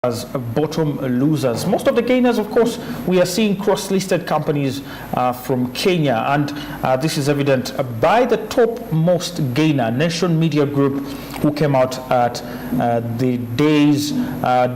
as bottom losers. Most of the gainers, of course, we are seeing cross-listed companies from Kenya, and this is evident by the topmost gainer, Nation Media Group, who came out at the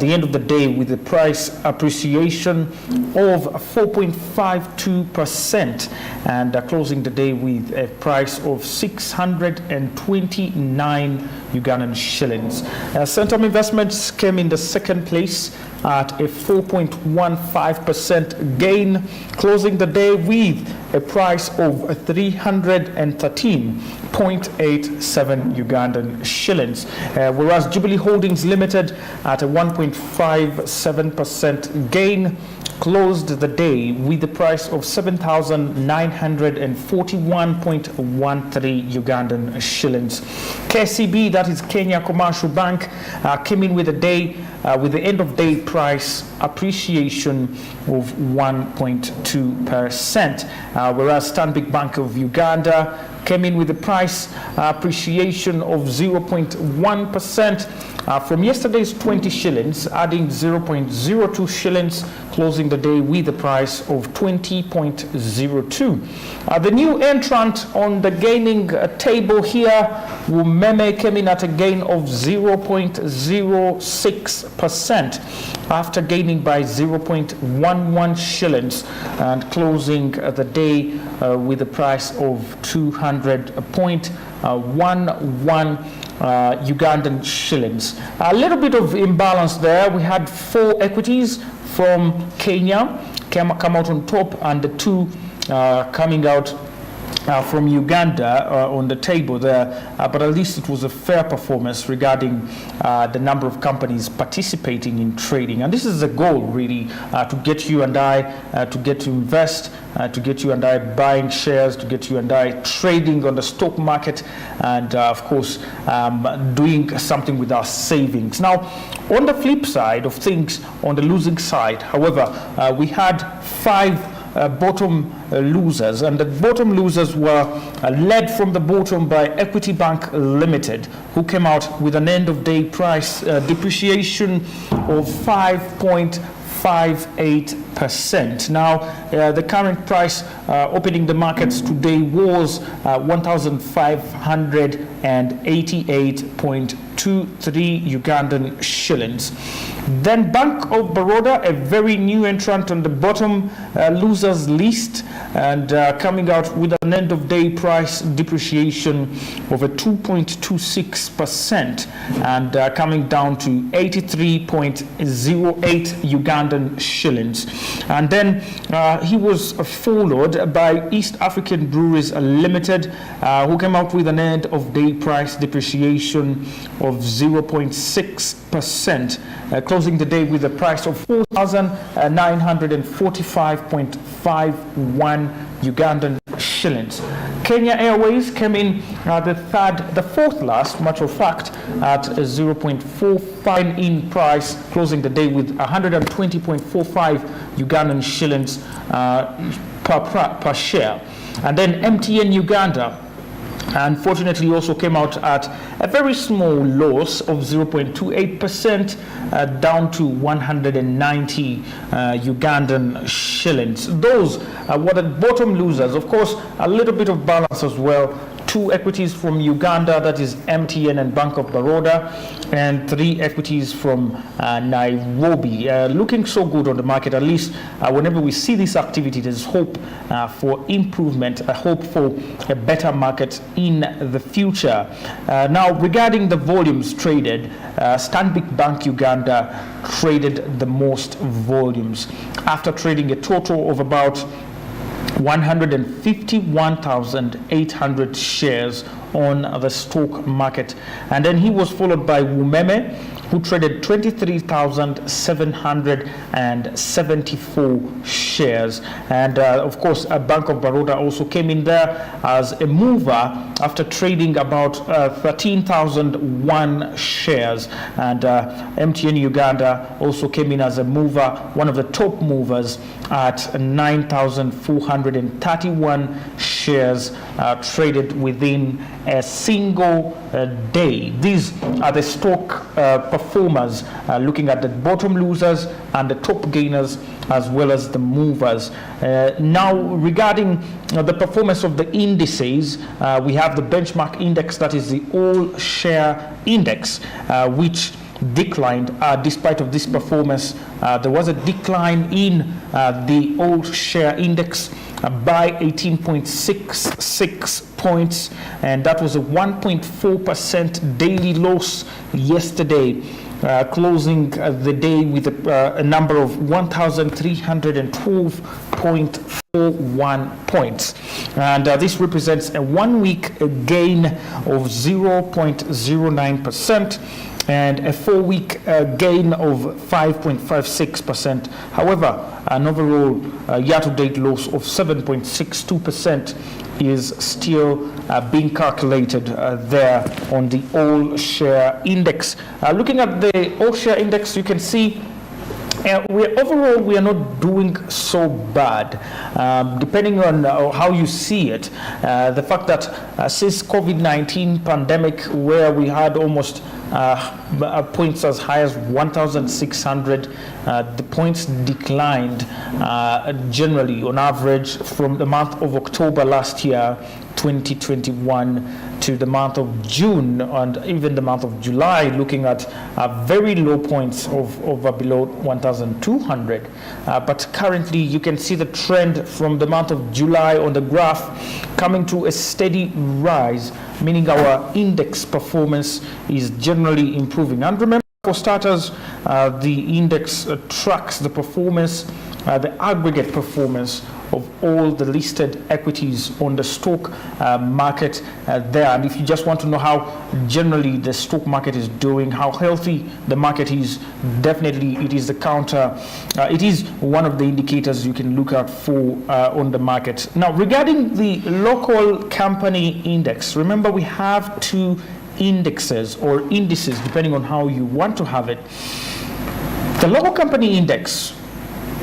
end of the day with a price appreciation of 4.52% and closing the day with a price of 629 Ugandan shillings. Centrum Investments came in the second place at a 4.15% gain, closing the day with a price of 313.87 Ugandan shillings. Whereas Jubilee Holdings Limited at a 1.57% gain closed the day with the price of 7,941.13 Ugandan shillings. KCB, that is Kenya Commercial Bank, came in with a day with the end of day price appreciation of 1.2%, whereas Stanbic Bank of Uganda came in with a price appreciation of 0.1%. From yesterday's 20 shillings, adding 0.02 shillings, closing the day with a price of 20.02. The new entrant on the gaining table here, Umeme, came in at a gain of 0.06% after gaining by 0.11 shillings and closing the day with a price of 200.11 Ugandan shillings. A little bit of imbalance there. We had 4 equities from Kenya come out on top, and the 2 coming out from Uganda on the table there, but at least it was a fair performance regarding the number of companies participating in trading. And this is the goal, really, to get you and I to get to invest, to get you and I buying shares, to get you and I trading on the stock market, and of course doing something with our savings. Now, on the flip side of things, on the losing side, however, we had 5 bottom losers, and the bottom losers were led from the bottom by Equity Bank Limited, who came out with an end of day price depreciation of 5.58%. Now, the current price opening the markets today was 1,588.23 Ugandan shillings. Then Bank of Baroda, a very new entrant on the bottom losers list, and coming out with an end of day price depreciation of a 2.26% and coming down to 83.08 Ugandan shillings. And then he was followed by East African Breweries Limited, who came out with an end of day price depreciation of 0.6%, closing the day with a price of 4,945.51 Ugandan shillings. Kenya Airways came in the fourth last, matter of fact, at 0.45 in price, closing the day with 120.45 Ugandan shillings per share. And then MTN Uganda, unfortunately, also came out at a very small loss of 0.28%, down to 190 Ugandan shillings. Those were the bottom losers. Of course, a little bit of balance as well. 2 equities from Uganda, that is MTN and Bank of Baroda, and 3 equities from Nairobi. Looking so good on the market. At least whenever we see this activity, there's hope for improvement, a hope for a better market in the future. Now, regarding the volumes traded, Stanbic Bank Uganda traded the most volumes after trading a total of about 151,800 shares on the stock market. And then he was followed by Umeme, who traded 23,774 shares. And of course, Bank of Baroda also came in there as a mover after trading about 13,001 shares. And MTN Uganda also came in as a mover, one of the top movers, at 9,431 shares. shares traded within a single day. These are the stock performers, looking at the bottom losers and the top gainers, as well as the movers. Now, regarding the performance of the indices, we have the benchmark index, that is the all share index, which declined despite of this performance. There was a decline in the all share index by 18.66 points, and that was a 1.4% daily loss yesterday, closing the day with a number of 1,312.41 points, and this represents a 1 week gain of 0.09%. and a 4-week gain of 5.56%. However, an overall year-to-date loss of 7.62% is still being calculated there on the all-share index. Looking at the all-share index, you can see overall, we are not doing so bad, depending on how you see it. The fact that since COVID-19 pandemic, where we had almost points as high as 1,600, the points declined generally on average from the month of October last year, 2021, to the month of June and even the month of July, looking at very low points of below 1,200. But currently you can see the trend from the month of July on the graph coming to a steady rise, meaning our index performance is generally improving. And remember, for starters, the index tracks the performance, the aggregate performance of all the listed equities on the stock market there. And if you just want to know how generally the stock market is doing, how healthy the market is, definitely it is the counter. It is one of the indicators you can look out for on the market. Now, regarding the local company index, remember we have two indexes or indices, depending on how you want to have it. The local company index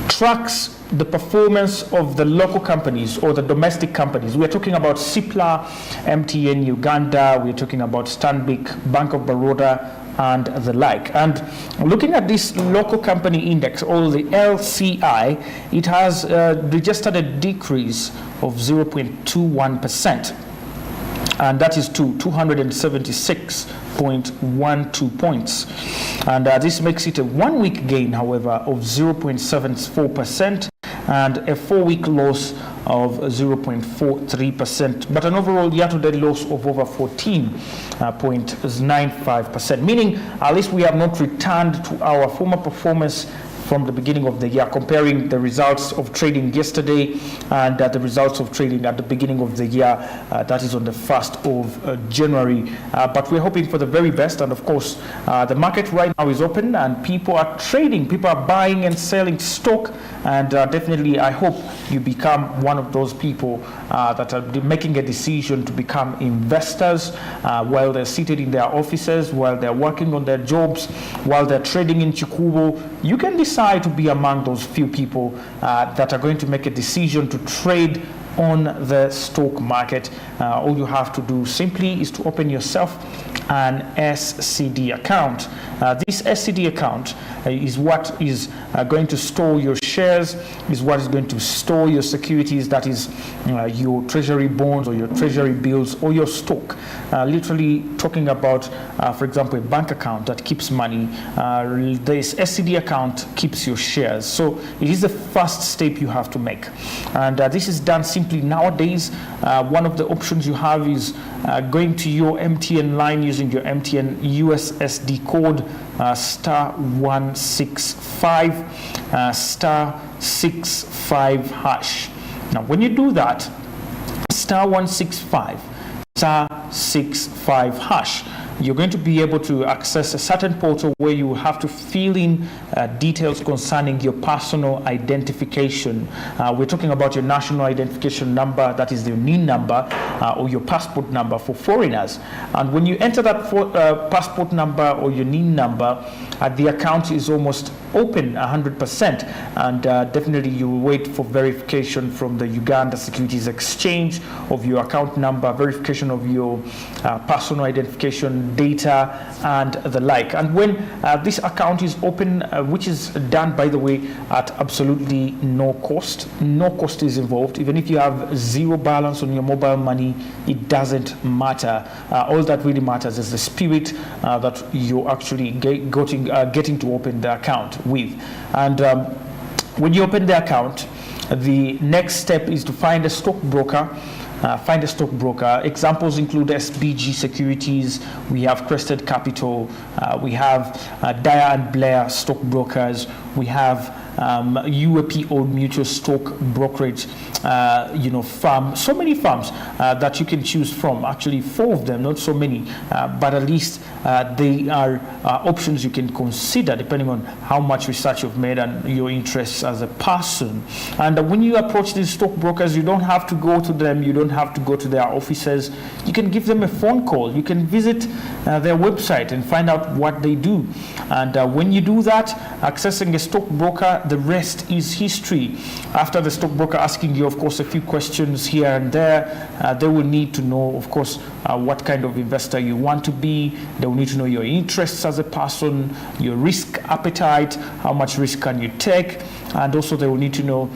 tracks the performance of the local companies or the domestic companies. We're talking about Cipla, MTN Uganda, we're talking about Stanbic, Bank of Baroda, and the like. And looking at this local company index, or the LCI, it has registered a decrease of 0.21%. And that is to 276.12 points. And this makes it a 1 week gain, however, of 0.74%. and a 4-week loss of 0.43%, but an overall year-to-date loss of over 14.95%, meaning at least we have not returned to our former performance from the beginning of the year, comparing the results of trading yesterday and the results of trading at the beginning of the year, that is on the 1st of January. But we're hoping for the very best, and of course, the market right now is open and people are trading, people are buying and selling stock, and definitely I hope you become one of those people that are making a decision to become investors while they're seated in their offices, while they're working on their jobs, while they're trading in Chikubo. You can decide to be among those few people that are going to make a decision to trade on the stock market. All you have to do simply is to open yourself an SCD account. This SCD account is what is going to store your shares, is what is going to store your securities, that is your treasury bonds or your treasury bills or your stock. Literally talking about, for example, a bank account that keeps money. This SCD account keeps your shares. So it is the first step you have to make. And this is done simply nowadays. One of the options you have is going to your MTN line using your MTN USSD code star 165 star 65 hash. Now when you do that, star 165 star 65 hash, you're going to be able to access a certain portal where you have to fill in details concerning your personal identification. We're talking about your national identification number, that is the NIN number, or your passport number for foreigners. And when you enter that passport number or your NIN number, the account is almost open 100%, and definitely you will wait for verification from the Uganda Securities Exchange of your account number, verification of your personal identification data and the like. And when this account is open, which is done, by the way, at absolutely no cost is involved. Even if you have zero balance on your mobile money, it doesn't matter. All that really matters is the spirit that you're actually getting to open the account with. And when you open the account, the next step is to find a stockbroker. Examples include SBG Securities, we have Crested Capital, we have Dyer and Blair Stockbrokers, we have UAP Old Mutual Stock Brokerage, firm. So many firms that you can choose from. Actually, 4 of them, not so many, but at least they are options you can consider depending on how much research you've made and your interests as a person. And when you approach these stockbrokers, you don't have to go to them. You don't have to go to their offices. You can give them a phone call. You can visit their website and find out what they do. And when you do that, accessing a stockbroker, the rest is history. After the stockbroker asking you, of course, a few questions here and there, they will need to know, of course, what kind of investor you want to be. They will need to know your interests as a person, your risk appetite, how much risk can you take, and also they will need to know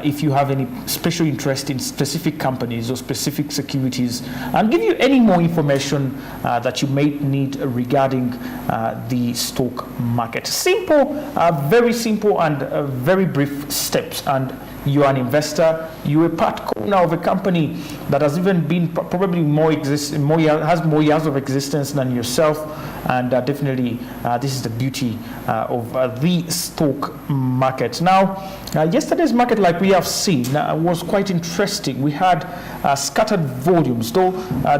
if you have any special interest in specific companies or specific securities, and give you any more information that you may need regarding the stock market. Simple, very simple, and very brief steps, and you're an investor. You're a part owner of a company that has even been probably has more years of existence than yourself, and definitely this is the beauty of the stock market. Now, yesterday's market, like we have seen, was quite interesting. We had scattered volumes, though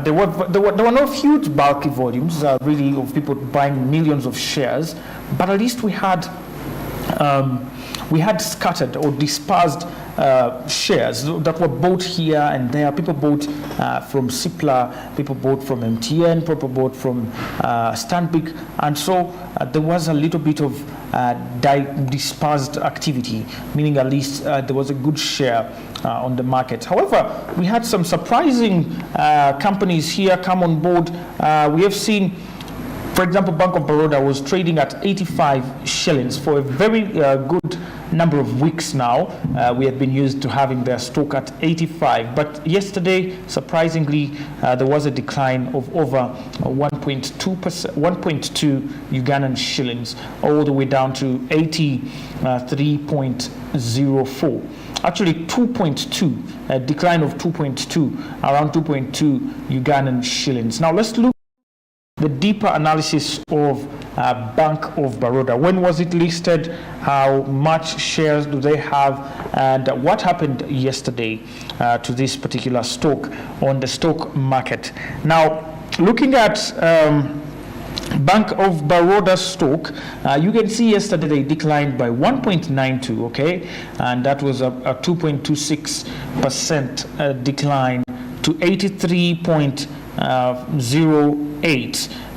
there were no huge bulky volumes really of people buying millions of shares, but at least we had scattered or dispersed shares that were bought here and there. People bought from Cipla, people bought from MTN, people bought from Stanbic, and so there was a little bit of dispersed activity, meaning at least there was a good share on the market. However, we had some surprising companies here come on board. We have seen, for example, Bank of Baroda was trading at 85 shillings for a very good number of weeks now. We have been used to having their stock at 85, but yesterday, surprisingly, there was a decline of over 1.2 Ugandan shillings, all the way down to 83.04. Actually 2.2, a decline of 2.2, around 2.2 Ugandan shillings. Now let's look the deeper analysis of Bank of Baroda. When was it listed? How much shares do they have? And what happened yesterday to this particular stock on the stock market? Now, looking at Bank of Baroda stock, you can see yesterday they declined by 1.92, okay? And that was a 2.26% decline to 83.08.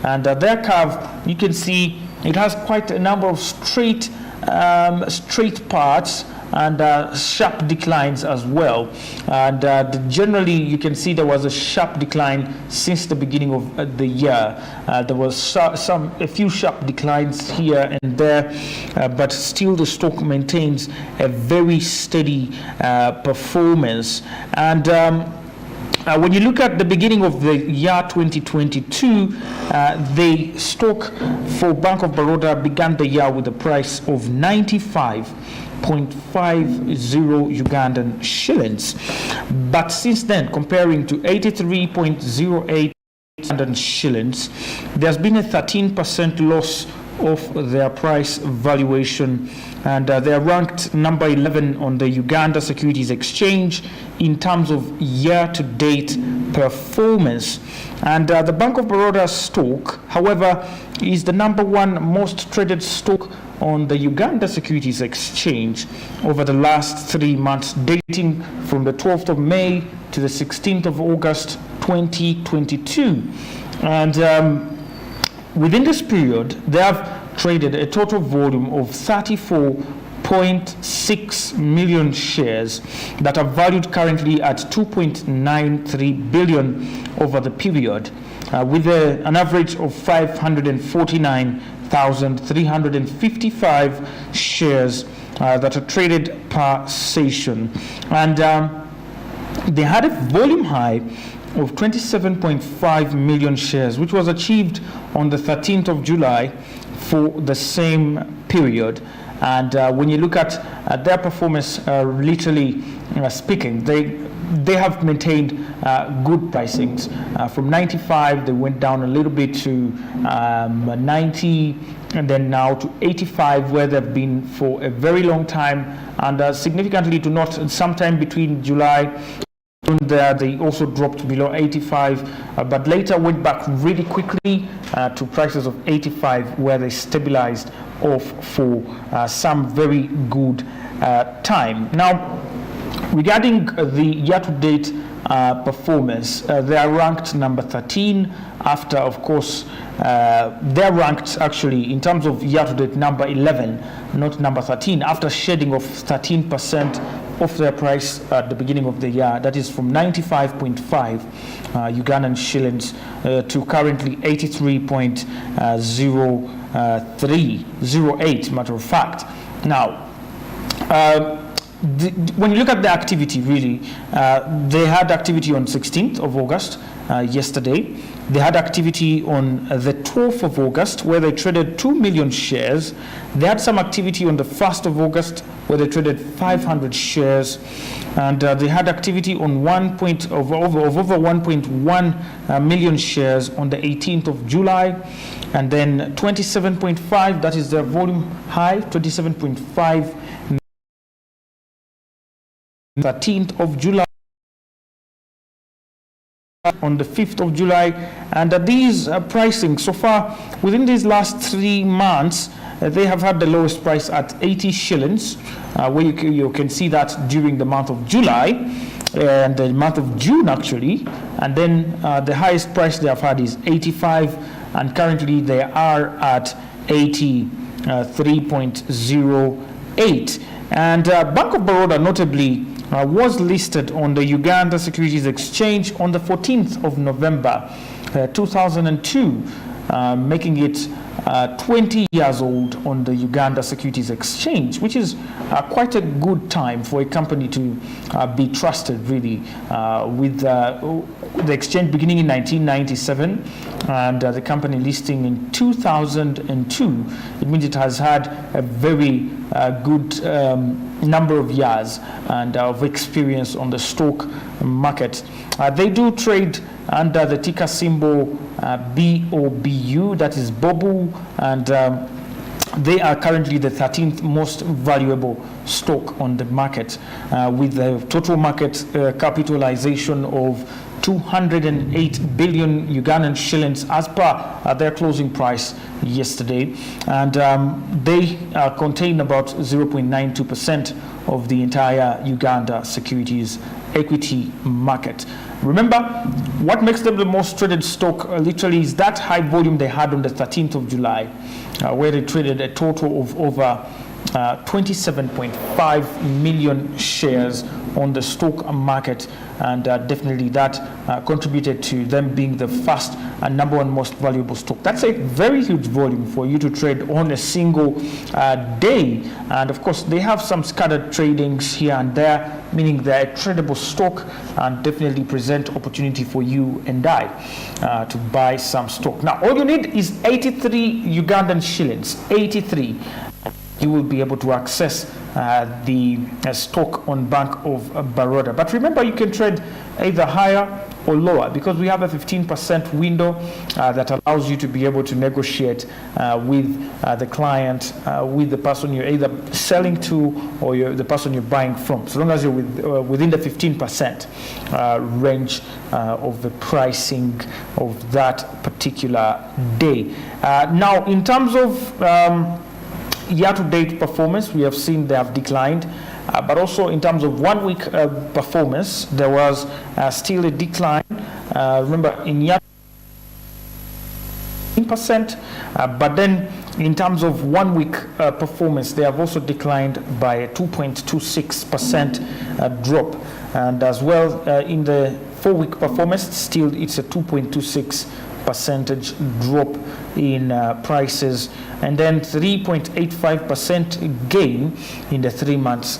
And their curve, you can see it has quite a number of straight parts and sharp declines as well. And generally, you can see there was a sharp decline since the beginning of the year. There was a few sharp declines here and there, but still the stock maintains a very steady performance. And when you look at the beginning of the year 2022, the stock for Bank of Baroda began the year with a price of 95.50 Ugandan shillings. But since then, comparing to 83.08 Ugandan shillings, there's been a 13% loss of their price valuation, and they are ranked number 11 on the Uganda Securities Exchange in terms of year-to-date performance. And the Bank of Baroda stock, however, is the number one most traded stock on the Uganda Securities Exchange over the last 3 months, dating from the 12th of May to the 16th of August 2022. And within this period, they have traded a total volume of 34.6 million shares that are valued currently at 2.93 billion over the period, with an average of 549,355 shares that are traded per session. And they had a volume high of 27.5 million shares, which was achieved on the 13th of July for the same period. And when you look at their performance, literally speaking, they have maintained good pricings. From 95, they went down a little bit to 90, and then now to 85, where they've been for a very long time, and significantly to not sometime between July. There they also dropped below 85, but later went back really quickly to prices of 85, where they stabilized off for some very good time. Now, regarding the year-to-date performance, they are ranked number 13 after, of course, they're ranked actually in terms of year-to-date number 11, not number 13, after shedding of 13% of their price at the beginning of the year. That is from 95.5 Ugandan shillings to currently 83.0308, matter of fact. Now, when you look at the activity, really, they had activity on 16th of August, yesterday. They had activity on the 12th of August, where they traded 2 million shares. They had some activity on the 1st of August, where they traded 500 shares. And they had activity on over 1.1 million shares on the 18th of July. And then 27.5, that is their volume high, 27.5 13th of July, on the 5th of July. And these pricing so far within these last 3 months, they have had the lowest price at 80 shillings, where you can see that during the month of July and the month of June actually. And then the highest price they have had is 85, and currently they are at 83.08. And Bank of Baroda notably was listed on the Uganda Securities Exchange on the 14th of November 2002, making it 20 years old on the Uganda Securities Exchange, which is quite a good time for a company to be trusted, really, with the exchange beginning in 1997 and the company listing in 2002. It means it has had a very good number of years and of experience on the stock market. They do trade under the ticker symbol BOBU, that is BOBU, and they are currently the 13th most valuable stock on the market, with a total market capitalization of 208 billion Ugandan shillings as per their closing price yesterday. And they contain about 0.92% of the entire Uganda securities equity market. Remember, what makes them the most traded stock literally is that high volume they had on the 13th of July, where they traded a total of over 27.5 million shares on the stock market, and definitely that contributed to them being the first and number one most valuable stock. That's a very huge volume for you to trade on a single day. And of course, they have some scattered tradings here and there, meaning they're a tradable stock and definitely present opportunity for you and I to buy some stock. Now, all you need is 83 Ugandan shillings, 83. You will be able to access the stock on Bank of Baroda. But remember, you can trade either higher or lower, because we have a 15% window that allows you to be able to negotiate with the client, with the person you're either selling to or the person you're buying from, so long as you're within the 15% range of the pricing of that particular day. Now, in terms of year-to-date performance, we have seen they have declined. But also in terms of 1 week performance, there was still a decline. Remember, in year 10%, but then in terms of 1 week performance, they have also declined by a 2.26% drop. And as well, in the 4-week performance, still it's a 2.26% drop in prices, and then 3.85% gain in the 3 months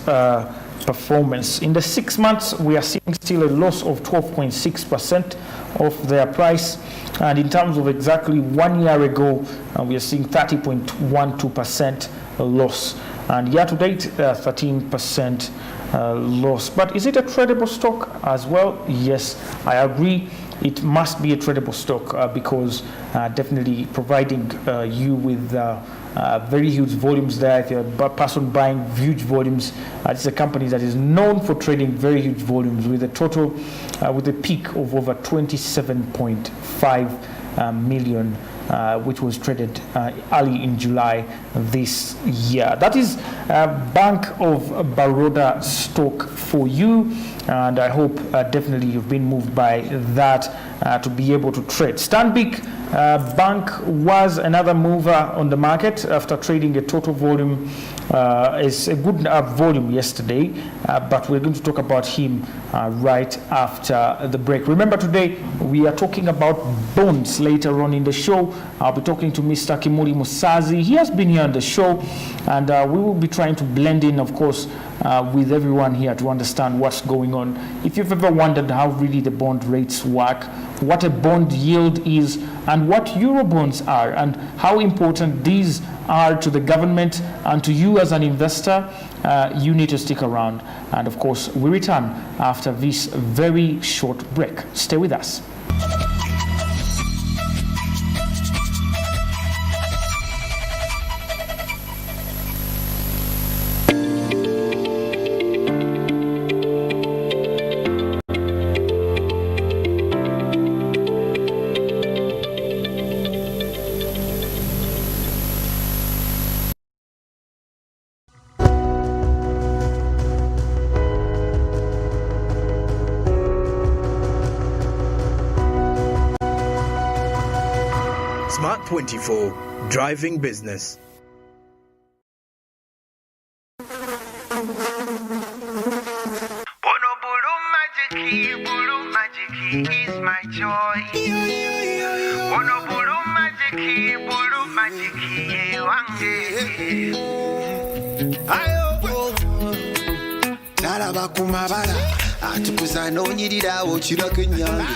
performance. In the 6 months, we are seeing still a loss of 12.6% of their price, and in terms of exactly 1 year ago, we are seeing 30.12% loss, and year to date 13% loss. But is it a tradable stock as well? Yes, I agree. It must be a tradable stock because definitely providing you with very huge volumes there. If you're a person buying huge volumes, it's a company that is known for trading very huge volumes with a total, with a peak of over 27.5 million, which was traded early in July this year. That is Bank of Baroda stock for you, and I hope definitely you've been moved by that to be able to trade. Stanbic Bank was another mover on the market after trading a total volume. It's a good volume yesterday, but we're going to talk about him right after the break. Remember, today we are talking about bonds. Later on in the show, I'll be talking to Mr. Kimuri Musazi. He has been here on the show, and we will be trying to blend in, of course, with everyone here to understand what's going on. If you've ever wondered how really the bond rates work, what a bond yield is, and what Eurobonds are, and how important these are to the government and to you as an investor, you need to stick around. And of course, we return after this very short break. Stay with us. Smart 24, driving business. Bulu magic is my joy. Bulu magic wange. Nalaba kumabala atukuza n'onyirira okirako enyange.